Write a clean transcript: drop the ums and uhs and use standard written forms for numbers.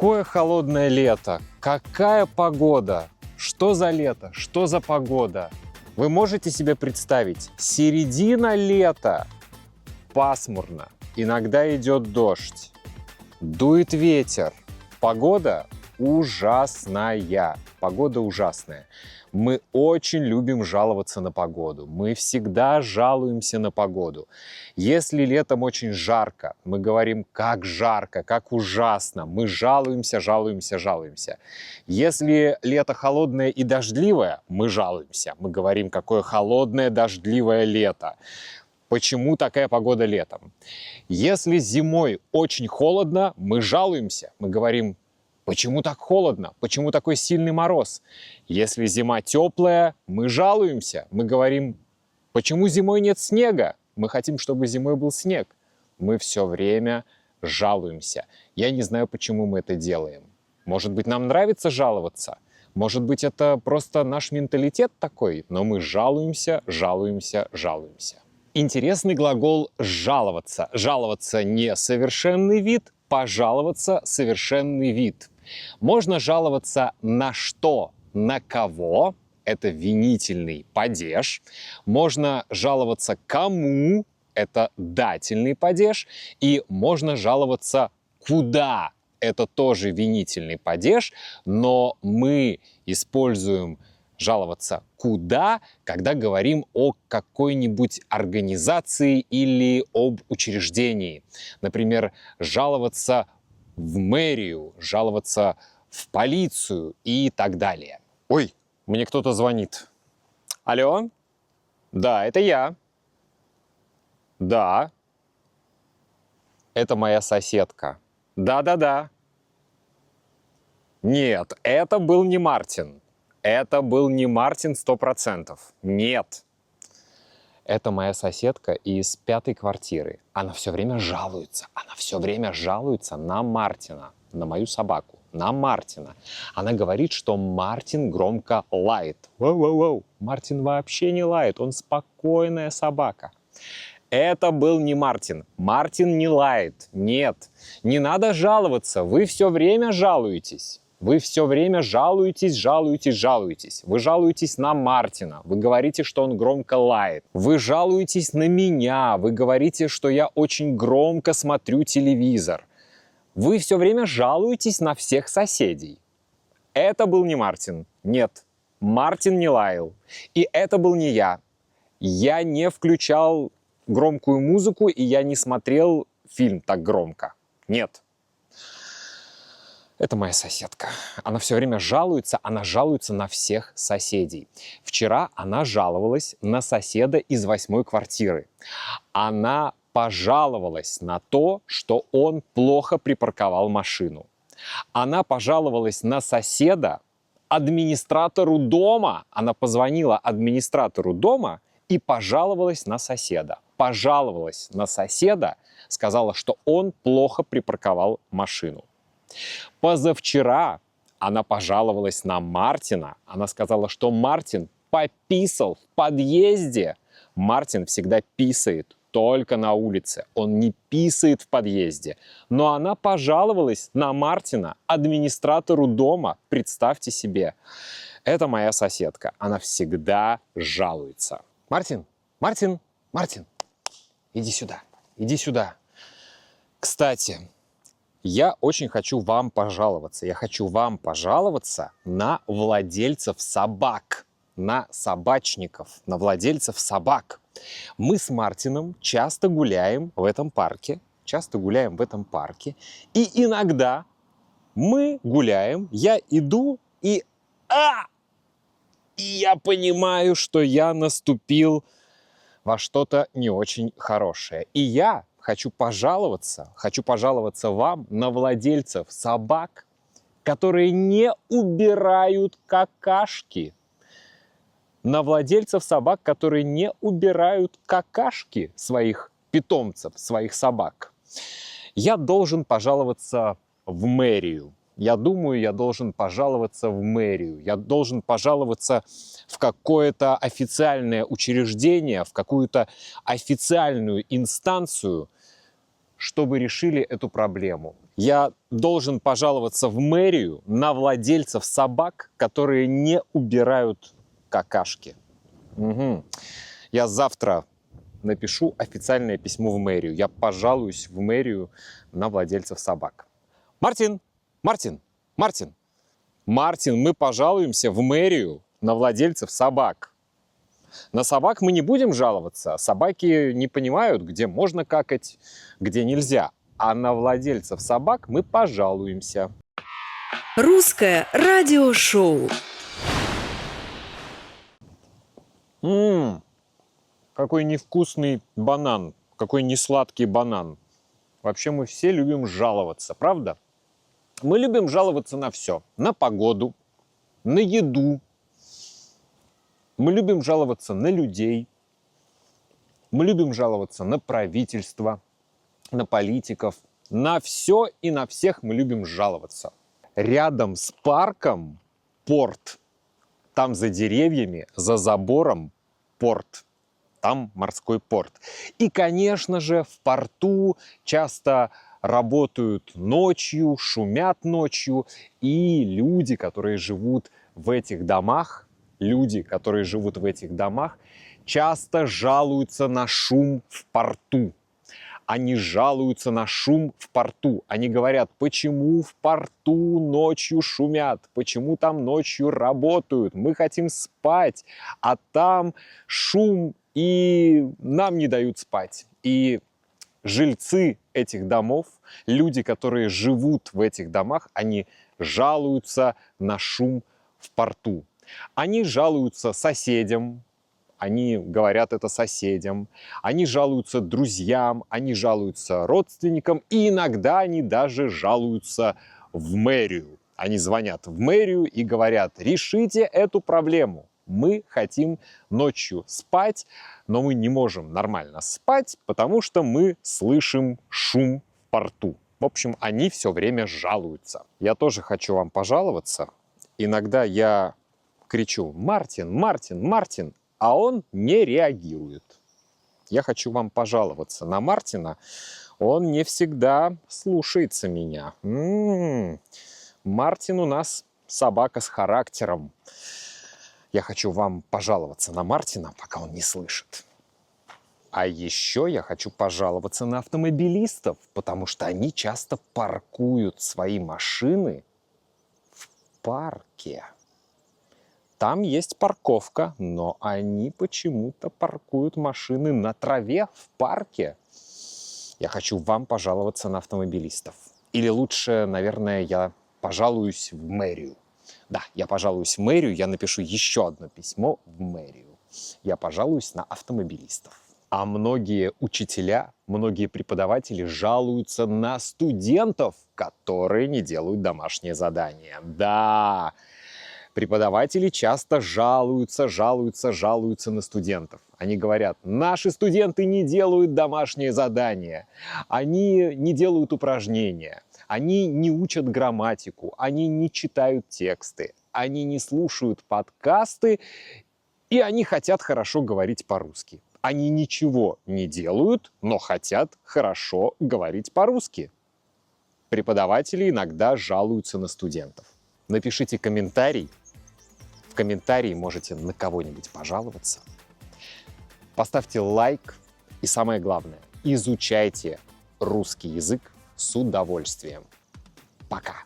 Какое холодное лето! Какая погода! Что за лето? Что за погода? Вы можете себе представить? Середина лета. Пасмурно. Иногда идет дождь. Дует ветер. Погода ужасная. Погода ужасная. Мы очень любим жаловаться на погоду. Мы всегда жалуемся на погоду. Если летом очень жарко, мы говорим, как жарко, как ужасно. Мы жалуемся, жалуемся, жалуемся. Если лето холодное и дождливое, мы жалуемся. Мы говорим, какое холодное, дождливое лето. Почему такая погода летом? Если зимой очень холодно, мы жалуемся. Мы говорим, почему так холодно? Почему такой сильный мороз? Если зима теплая, мы жалуемся. Мы говорим, почему зимой нет снега? Мы хотим, чтобы зимой был снег. Мы все время жалуемся. Я не знаю, почему мы это делаем. Может быть, нам нравится жаловаться? Может быть, это просто наш менталитет такой? Но мы жалуемся, жалуемся, жалуемся. Интересный глагол «жаловаться». Жаловаться – несовершенный вид, пожаловаться – совершенный вид. Можно жаловаться на что, на кого – это винительный падеж. Можно жаловаться кому – это дательный падеж. И можно жаловаться куда – это тоже винительный падеж, но мы используем жаловаться куда, когда говорим о какой-нибудь организации или об учреждении. Например, жаловаться в мэрию, жаловаться в полицию и так далее. Ой, мне кто-то звонит. Алло? Да, это я. Да. Это моя соседка. Да-да-да. Нет, это был не Мартин. Это был не Мартин 100%. Нет. Это моя соседка из 5-й квартиры. Она все время жалуется. Она все время жалуется на Мартина, на мою собаку, на Мартина. Она говорит, что Мартин громко лает. Воу-воу-воу. Мартин вообще не лает. Он спокойная собака. Это был не Мартин. Мартин не лает. Нет. Не надо жаловаться. Вы все время жалуетесь. Вы все время жалуетесь, жалуетесь, жалуетесь. Вы жалуетесь на Мартина. Вы говорите, что он громко лает. Вы жалуетесь на меня. Вы говорите, что я очень громко смотрю телевизор. Вы все время жалуетесь на всех соседей. Это был не Мартин. Нет, Мартин не лаял. И это был не я. Я не включал громкую музыку, и я не смотрел фильм так громко. Нет. Это моя соседка. Она все время жалуется, она жалуется на всех соседей. Вчера она жаловалась на соседа из 8-й квартиры. Она пожаловалась на то, что он плохо припарковал машину. Она пожаловалась на соседа, администратору дома. Она позвонила администратору дома и пожаловалась на соседа. Пожаловалась на соседа, сказала, что он плохо припарковал машину. Позавчера она пожаловалась на Мартина. Она сказала, что Мартин пописал в подъезде. Мартин всегда писает только на улице. Он не писает в подъезде. Но она пожаловалась на Мартина, администратору дома. Представьте себе. Это моя соседка. Она всегда жалуется. Мартин, Мартин, Мартин, иди сюда, иди сюда. Кстати, я очень хочу вам пожаловаться. Я хочу вам пожаловаться на владельцев собак, на собачников, на владельцев собак. Мы с Мартином часто гуляем в этом парке, и иногда мы гуляем, я иду и я понимаю, что я наступил во что-то не очень хорошее. И я хочу пожаловаться вам на владельцев собак, которые не убирают какашки. На владельцев собак, которые не убирают какашки своих питомцев, своих собак. Я должен пожаловаться в мэрию. Я думаю, я должен пожаловаться в мэрию. Я должен пожаловаться в какое-то официальное учреждение, в какую-то официальную инстанцию, чтобы решили эту проблему. Я должен пожаловаться в мэрию на владельцев собак, которые не убирают какашки. Угу. Я завтра напишу официальное письмо в мэрию. Я пожалуюсь в мэрию на владельцев собак. Мартин! Мартин! Мартин! Мартин, мы пожалуемся в мэрию на владельцев собак. На собак мы не будем жаловаться. Собаки не понимают, где можно какать, где нельзя. А на владельцев собак мы пожалуемся. Русское радиошоу. Какой невкусный банан, какой несладкий банан. Вообще мы все любим жаловаться, правда? Мы любим жаловаться на все. На погоду, на еду. Мы любим жаловаться на людей. Мы любим жаловаться на правительство, на политиков. На все и на всех мы любим жаловаться. Рядом с парком порт. Там за деревьями, за забором порт. Там морской порт. И, конечно же, в порту часто работают ночью, шумят ночью. И люди, которые живут в этих домах, часто жалуются на шум в порту. Они жалуются на шум в порту. Они говорят, почему в порту ночью шумят, почему там ночью работают. Мы хотим спать, а там шум, и нам не дают спать. И жильцы этих домов, люди, которые живут в этих домах, они жалуются на шум в порту. Они жалуются соседям, они говорят это соседям, они жалуются друзьям, они жалуются родственникам, и иногда они даже жалуются в мэрию. Они звонят в мэрию и говорят, решите эту проблему. Мы хотим ночью спать, но мы не можем нормально спать, потому что мы слышим шум в порту. В общем, они все время жалуются. Я тоже хочу вам пожаловаться. Иногда я кричу «Мартин, Мартин, Мартин», а он не реагирует. Я хочу вам пожаловаться на Мартина. Он не всегда слушается меня. Мартин у нас собака с характером. Я хочу вам пожаловаться на Мартина, пока он не слышит. А еще я хочу пожаловаться на автомобилистов, потому что они часто паркуют свои машины в парке. Там есть парковка, но они почему-то паркуют машины на траве в парке. Я хочу вам пожаловаться на автомобилистов. Или лучше, наверное, я пожалуюсь в мэрию. Да, я пожалуюсь в мэрию, я напишу еще одно письмо в мэрию. Я пожалуюсь на автомобилистов. А многие учителя, многие преподаватели жалуются на студентов, которые не делают домашнее задание. Да, преподаватели часто жалуются на студентов. Они говорят, наши студенты не делают домашнее задание, они не делают упражнения, они не учат грамматику, они не читают тексты, они не слушают подкасты, и они хотят хорошо говорить по-русски. Они ничего не делают, но хотят хорошо говорить по-русски. Преподаватели иногда жалуются на студентов. Напишите комментарий. В комментарии можете на кого-нибудь пожаловаться. Поставьте лайк. И самое главное, изучайте русский язык с удовольствием. Пока!